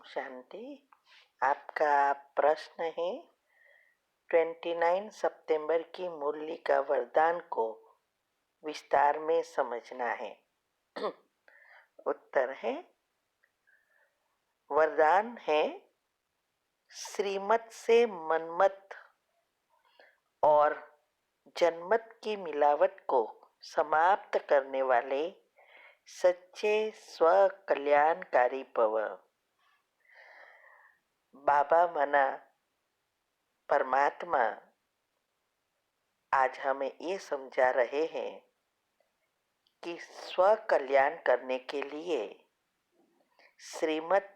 शांति। आपका प्रश्न है 29 सितंबर की मुरली का वरदान को विस्तार में समझना है। उत्तर है, वरदान है श्रीमत से मनमत और जनमत की मिलावट को समाप्त करने वाले सच्चे स्व कल्याणकारी भव। बाबा मना परमात्मा आज हमें ये समझा रहे हैं कि स्व कल्याण करने के लिए श्रीमत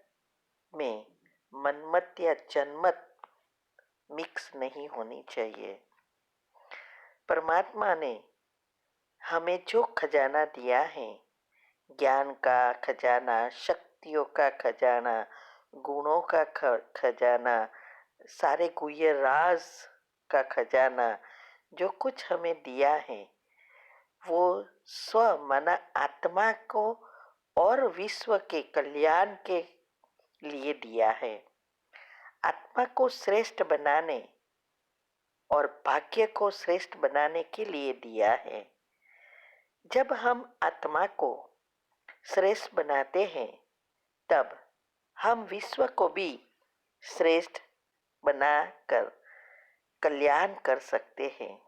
में मनमत या जनमत मिक्स नहीं होनी चाहिए। परमात्मा ने हमें जो खजाना दिया है, ज्ञान का खजाना, शक्तियों का खजाना, गुणों का खजाना, सारे गुह्य राज का खजाना, जो कुछ हमें दिया है वो स्व माना आत्मा को और विश्व के कल्याण के लिए दिया है। आत्मा को श्रेष्ठ बनाने और भाग्य को श्रेष्ठ बनाने के लिए दिया है। जब हम आत्मा को श्रेष्ठ बनाते हैं तब हम विश्व को भी श्रेष्ठ बनाकर कल्याण कर सकते हैं।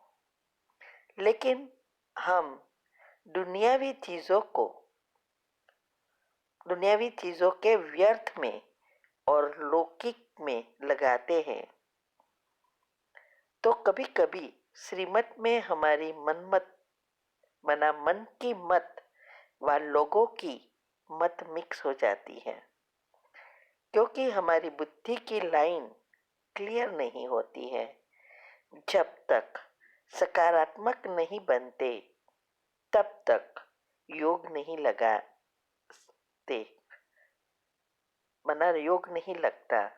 लेकिन हम दुनियावी चीजों के व्यर्थ में और लौकिक में लगाते हैं, तो कभी कभी श्रीमत में हमारी मन की मत व लोगों की मत मिक्स हो जाती है, क्योंकि हमारी बुद्धि की लाइन क्लियर नहीं होती है। जब तक सकारात्मक नहीं बनते तब तक योग नहीं लगाते, मना योग नहीं लगता।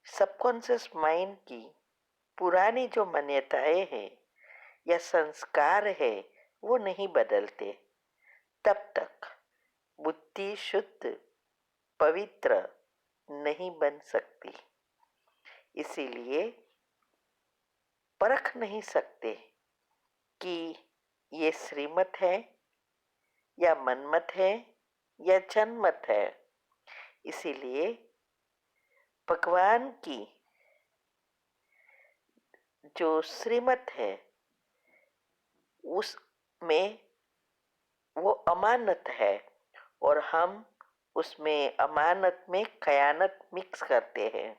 सबकॉन्शियस माइंड की पुरानी जो मान्यताएं हैं या संस्कार है वो नहीं बदलते, तब तक बुद्धि शुद्ध पवित्र नहीं बन सकती। इसीलिए परख नहीं सकते कि ये श्रीमत है या मनमत है या जनमत है। इसीलिए भगवान की जो श्रीमत है उसमें वो अमानत है और हम उसमें अमानत में खयानत मिक्स करते हैं।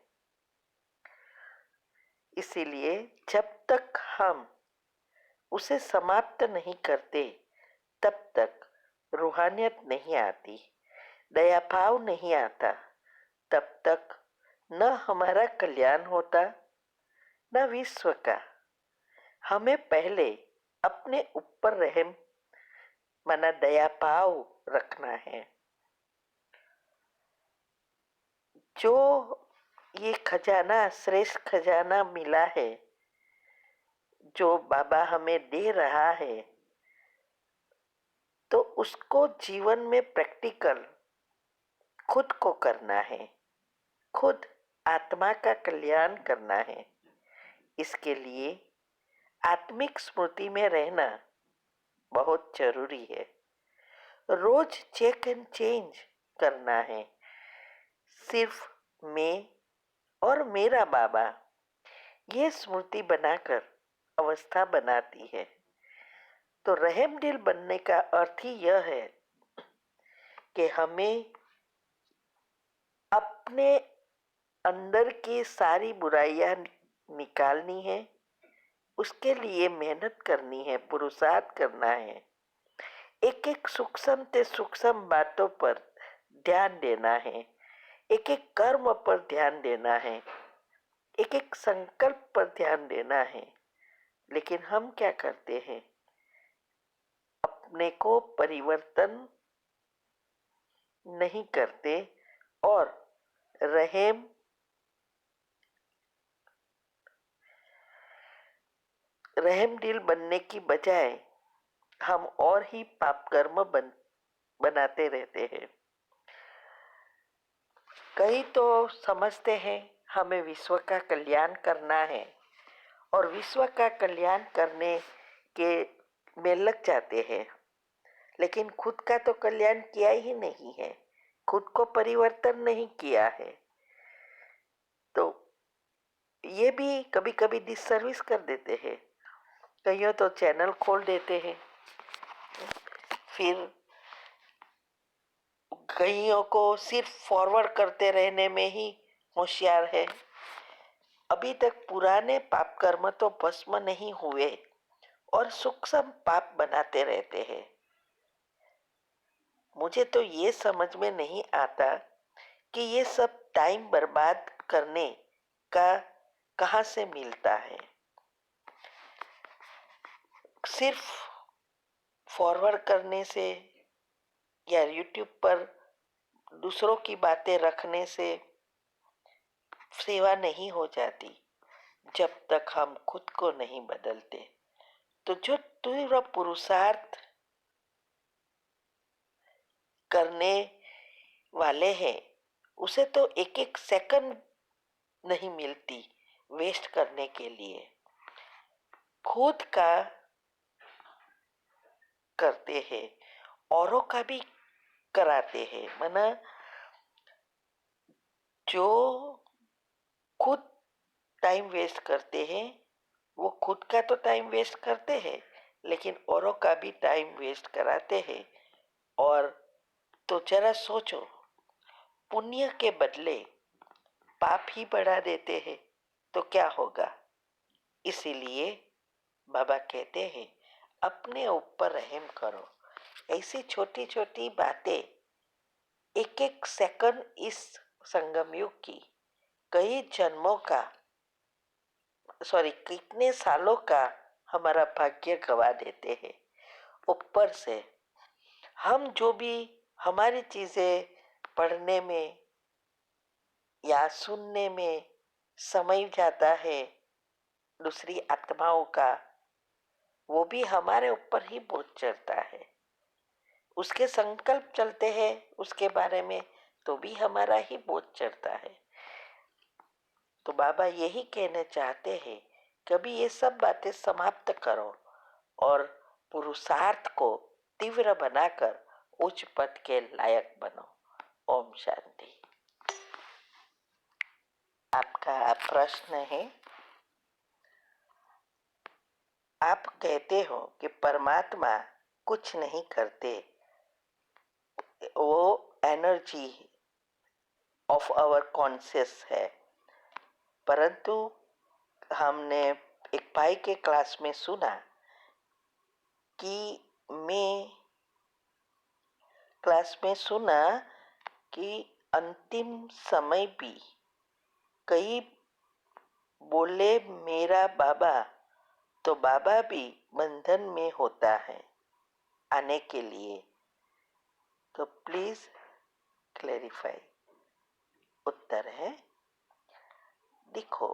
इसीलिए जब तक हम उसे समाप्त नहीं करते तब तक रूहानियत नहीं आती, दया भाव नहीं आता, तब तक न हमारा कल्याण होता न विश्व का। हमें पहले अपने ऊपर रहम माना दया भाव रखना है। जो ये खजाना श्रेष्ठ खजाना मिला है, जो बाबा हमें दे रहा है, तो उसको जीवन में प्रैक्टिकल खुद को करना है, खुद आत्मा का कल्याण करना है। इसके लिए आत्मिक स्मृति में रहना बहुत जरूरी है। रोज चेक एंड चेंज करना है। सिर्फ मैं और मेरा बाबा, ये स्मृति बनाकर अवस्था बनाती है। तो रहम दिल बनने का अर्थ ही यह है कि हमें अपने अंदर की सारी बुराइयां निकालनी है, उसके लिए मेहनत करनी है, पुरुषार्थ करना है। एक एक सूक्ष्म से सूक्ष्म बातों पर ध्यान देना है, एक एक कर्म पर ध्यान देना है, एक एक संकल्प पर ध्यान देना है। लेकिन हम क्या करते हैं, अपने को परिवर्तन नहीं करते और रहम दिल बनने की बजाय हम और ही पाप कर्म बनाते रहते हैं। कई तो समझते हैं हमें विश्व का कल्याण करना है और विश्व का कल्याण करने के में लग जाते हैं, लेकिन खुद का तो कल्याण किया ही नहीं है, खुद को परिवर्तन नहीं किया है। तो ये भी कभी कभी डिससर्विस कर देते हैं। कईयों तो चैनल खोल देते हैं, फिर कईयों को सिर्फ फॉरवर्ड करते रहने में ही होशियार है। अभी तक पुराने पाप कर्म तो भस्म नहीं हुए और सूक्ष्म पाप बनाते रहते हैं। मुझे तो ये समझ में नहीं आता कि ये सब टाइम बर्बाद करने का कहाँ से मिलता है। सिर्फ फॉरवर्ड करने से या यूट्यूब पर दूसरों की बातें रखने से सेवा नहीं हो जाती जब तक हम खुद को नहीं बदलते। तो जो तीव्र पुरुषार्थ करने वाले हैं उसे तो एक एक सेकंड नहीं मिलती वेस्ट करने के लिए। खुद का करते हैं, औरों का भी कराते हैं। माना जो खुद टाइम वेस्ट करते हैं वो खुद का तो टाइम वेस्ट करते हैं, लेकिन औरों का भी टाइम वेस्ट कराते हैं। और तो जरा सोचो, पुण्य के बदले पाप ही बढ़ा देते हैं तो क्या होगा। इसीलिए बाबा कहते हैं अपने ऊपर रहम करो। ऐसी छोटी छोटी बातें एक एक सेकंड इस संगम युग की कई जन्मों का कितने सालों का हमारा भाग्य गवा देते हैं। ऊपर से हम जो भी हमारी चीजें पढ़ने में या सुनने में समय जाता है दूसरी आत्माओं का, वो भी हमारे ऊपर ही बोझ चढ़ता है। उसके संकल्प चलते हैं उसके बारे में तो भी हमारा ही बोझ चढ़ता है। तो बाबा यही कहने चाहते हैं कभी ये सब बातें समाप्त करो और पुरुषार्थ को तीव्र बनाकर उच्च पद के लायक बनो। ओम शांति। आपका प्रश्न है, आप कहते हो कि परमात्मा कुछ नहीं करते, वो एनर्जी ऑफ आवर कॉन्शियस है। परंतु हमने एक भाई के क्लास में सुना कि अंतिम समय भी कई बोले मेरा बाबा, तो बाबा भी बंधन में होता है आने के लिए। तो प्लीज क्लैरिफाई। उत्तर है, देखो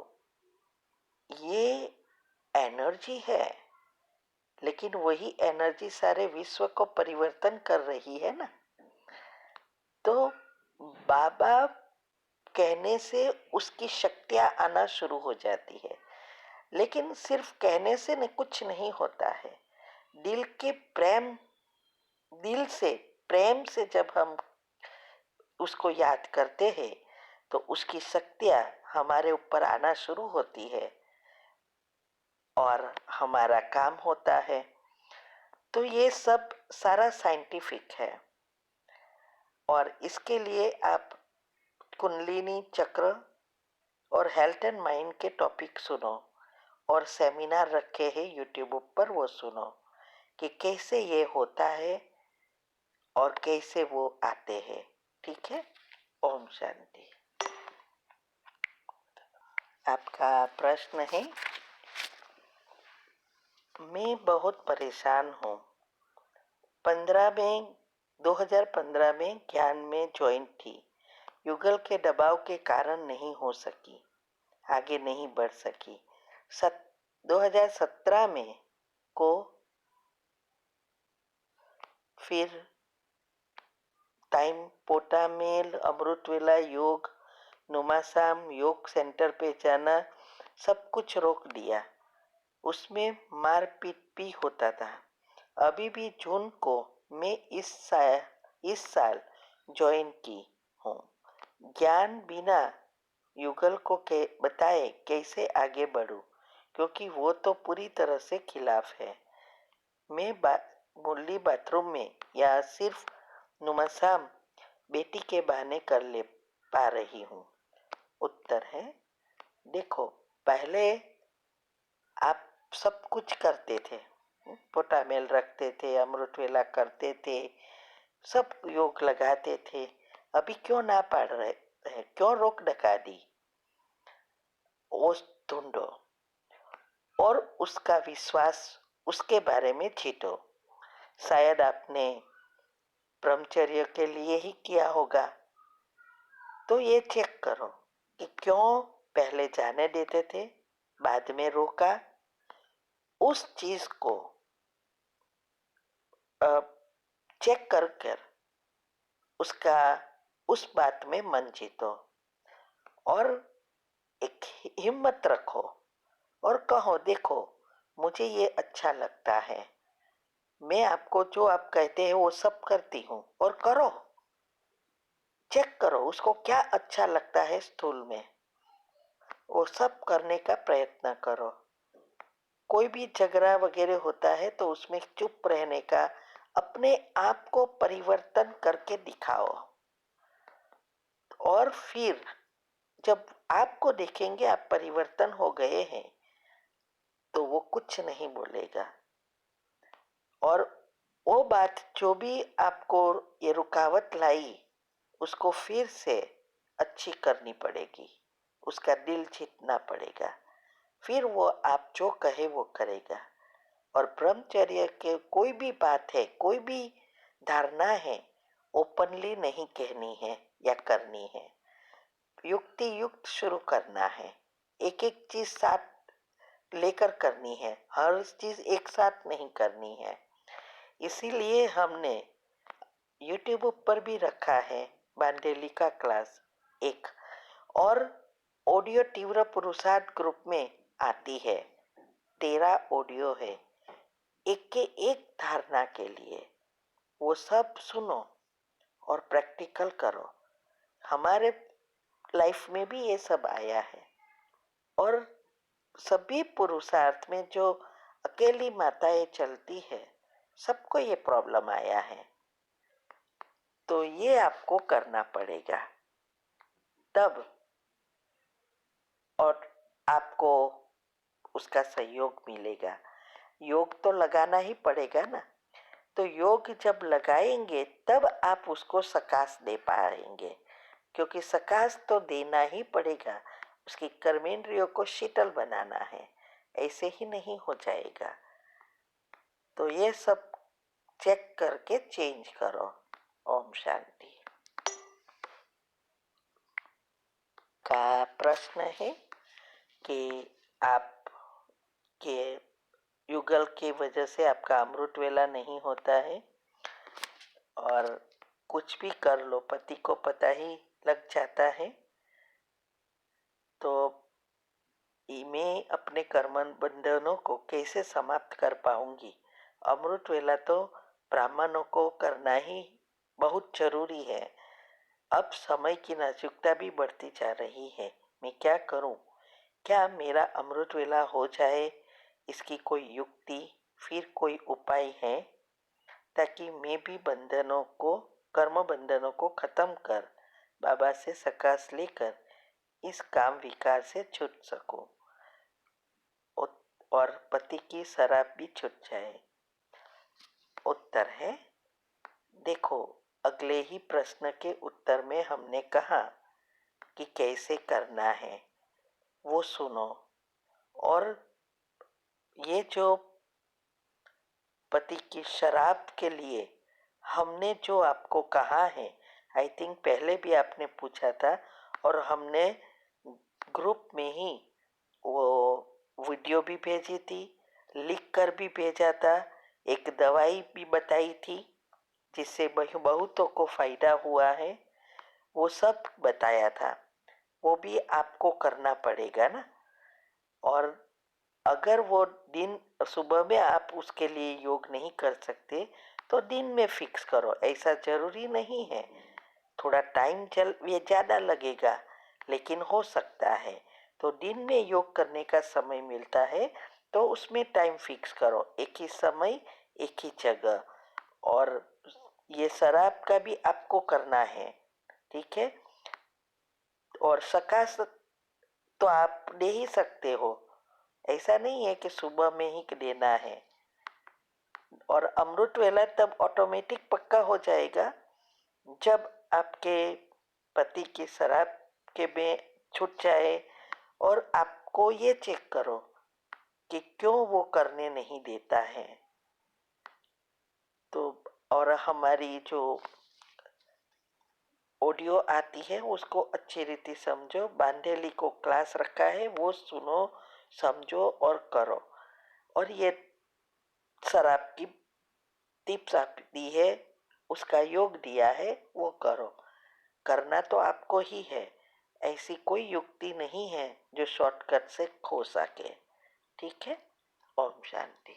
ये एनर्जी है, लेकिन वही एनर्जी सारे विश्व को परिवर्तन कर रही है ना। तो बाबा कहने से उसकी शक्तियां आना शुरू हो जाती है, लेकिन सिर्फ कहने से कुछ नहीं होता है। दिल के दिल से प्रेम से जब हम उसको याद करते हैं तो उसकी शक्तियां हमारे ऊपर आना शुरू होती है और हमारा काम होता है। तो ये सब सारा साइंटिफिक है और इसके लिए आप कुंडलिनी चक्र और हेल्थ एंड माइंड के टॉपिक सुनो और सेमिनार रखे हैं यूट्यूब पर, वो सुनो कि कैसे ये होता है और कैसे वो आते हैं। ठीक है। ओम शांति। आपका प्रश्न है, मैं बहुत परेशान हूँ। 2015 में ज्ञान में ज्वाइन थी, युगल के दबाव के कारण नहीं हो सकी, आगे नहीं बढ़ सकी। 2017 में को फिर टाइम पोटामेल, अमृतवेला, योग, नुमासाम, योग सेंटर पे जाना सब कुछ रोक दिया। उसमें मारपीट भी होता था। अभी भी जून को मैं इस साल ज्वाइन की हूँ। ज्ञान बिना युगल को बताए कैसे आगे बढ़ूं, क्योंकि वो तो पूरी तरह से खिलाफ है। मैं मुरली बाथरूम में या सिर्फ नुमासाम बेटी के बहाने कर ले पा रही हूँ। उत्तर है, देखो, पहले आप सब कुछ करते थे, पोटामेल रखते थे, अमृतवेला करते थे, सब योग लगाते थे। अभी क्यों ना पढ़ रहे हैं, क्यों रोक लगा दी? वो ढूंढो और उसका विश्वास उसके बारे में जीतो। शायद आपने ब्रह्मचर्य के लिए ही किया होगा, तो ये चेक करो कि क्यों पहले जाने देते थे, बाद में रोका। उस चीज को चेक कर कर उसका उस बात में मन जीतो और एक हिम्मत रखो और कहो, देखो, मुझे ये अच्छा लगता है, मैं आपको जो आप कहते हैं वो सब करती हूँ, और करो, चेक करो उसको क्या अच्छा लगता है स्थूल में, वो सब करने का प्रयत्न करो। कोई भी झगड़ा वगैरह होता है तो उसमें चुप रहने का, अपने आप को परिवर्तन करके दिखाओ, और फिर जब आपको देखेंगे आप परिवर्तन हो गए हैं, तो वो कुछ नहीं बोलेगा। और वो बात जो भी आपको ये रुकावट लाई, उसको फिर से अच्छी करनी पड़ेगी, उसका दिल जीतना पड़ेगा, फिर वो आप जो कहे वो करेगा। और ब्रह्मचर्य के कोई भी बात है, कोई भी धारणा है, ओपनली नहीं कहनी है या करनी है, युक्ति युक्त शुरू करना है। एक एक चीज साथ लेकर करनी है, हर चीज एक साथ नहीं करनी है। इसीलिए हमने यूट्यूब पर भी रखा है बांडेली का क्लास एक, और ऑडियो तीव्र पुरुषार्थ ग्रुप में आती है, 13 ऑडियो है एक के एक धारणा के लिए। वो सब सुनो और प्रैक्टिकल करो। हमारे लाइफ में भी ये सब आया है, और सभी पुरुषार्थ में जो अकेली माताएं चलती है, सबको ये प्रॉब्लम आया है। तो ये आपको करना पड़ेगा तब, और आपको उसका सहयोग मिलेगा। योग तो लगाना ही पड़ेगा ना, तो योग जब लगाएंगे तब आप उसको सकाश दे पाएंगे, क्योंकि सकाश तो देना ही पड़ेगा। उसकी कर्मेंद्रियों को शीतल बनाना है, ऐसे ही नहीं हो जाएगा। तो ये सब चेक करके चेंज करो। ओम शांति। का प्रश्न है कि आप के युगल की वजह से आपका अमृत वेला नहीं होता है, और कुछ भी कर लो पति को पता ही लग जाता है, तो मैं अपने कर्म बंधनों को कैसे समाप्त कर पाऊंगी? अमृत वेला तो ब्राह्मणों को करना ही बहुत जरूरी है। अब समय की नाजुकता भी बढ़ती जा रही है, मैं क्या करूं? क्या मेरा अमृत वेला हो जाए, इसकी कोई युक्ति, फिर कोई उपाय है, ताकि मैं भी कर्म बंधनों को खत्म कर बाबा से सकाश लेकर इस काम विकार से छूट सकूं और पति की शराब भी छूट जाए? उत्तर है, देखो, अगले ही प्रश्न के उत्तर में हमने कहा कि कैसे करना है, वो सुनो। और ये जो पति की शराब के लिए हमने जो आपको कहा है, आई थिंक पहले भी आपने पूछा था, और हमने ग्रुप में ही वो वीडियो भी भेजी थी, लिख कर भी भेजा था, एक दवाई भी बताई थी, जिससे बहुतों को फायदा हुआ है, वो सब बताया था। वो भी आपको करना पड़ेगा ना। और अगर वो दिन सुबह में आप उसके लिए योग नहीं कर सकते तो दिन में फिक्स करो, ऐसा जरूरी नहीं है। थोड़ा टाइम चल ये ज़्यादा लगेगा लेकिन हो सकता है। तो दिन में योग करने का समय मिलता है तो उसमें टाइम फिक्स करो, एक ही समय एक ही जगह। और ये शराब का भी आपको करना है, ठीक है। और सकाश तो आप दे ही सकते हो, ऐसा नहीं है कि सुबह में ही देना है। और अमृत वेला तब ऑटोमेटिक पक्का हो जाएगा जब आपके पति की शराब के में छूट जाए। और आपको ये चेक करो कि क्यों वो करने नहीं देता है। तो और हमारी जो ऑडियो आती है उसको अच्छी रीति समझो, बांधेली को क्लास रखा है वो सुनो, समझो और करो। और ये शराब की टिप्स आप दी है, उसका योग दिया है, वो करो। करना तो आपको ही है, ऐसी कोई युक्ति नहीं है जो शॉर्टकट से खो सके। ठीक है। ओम शांति।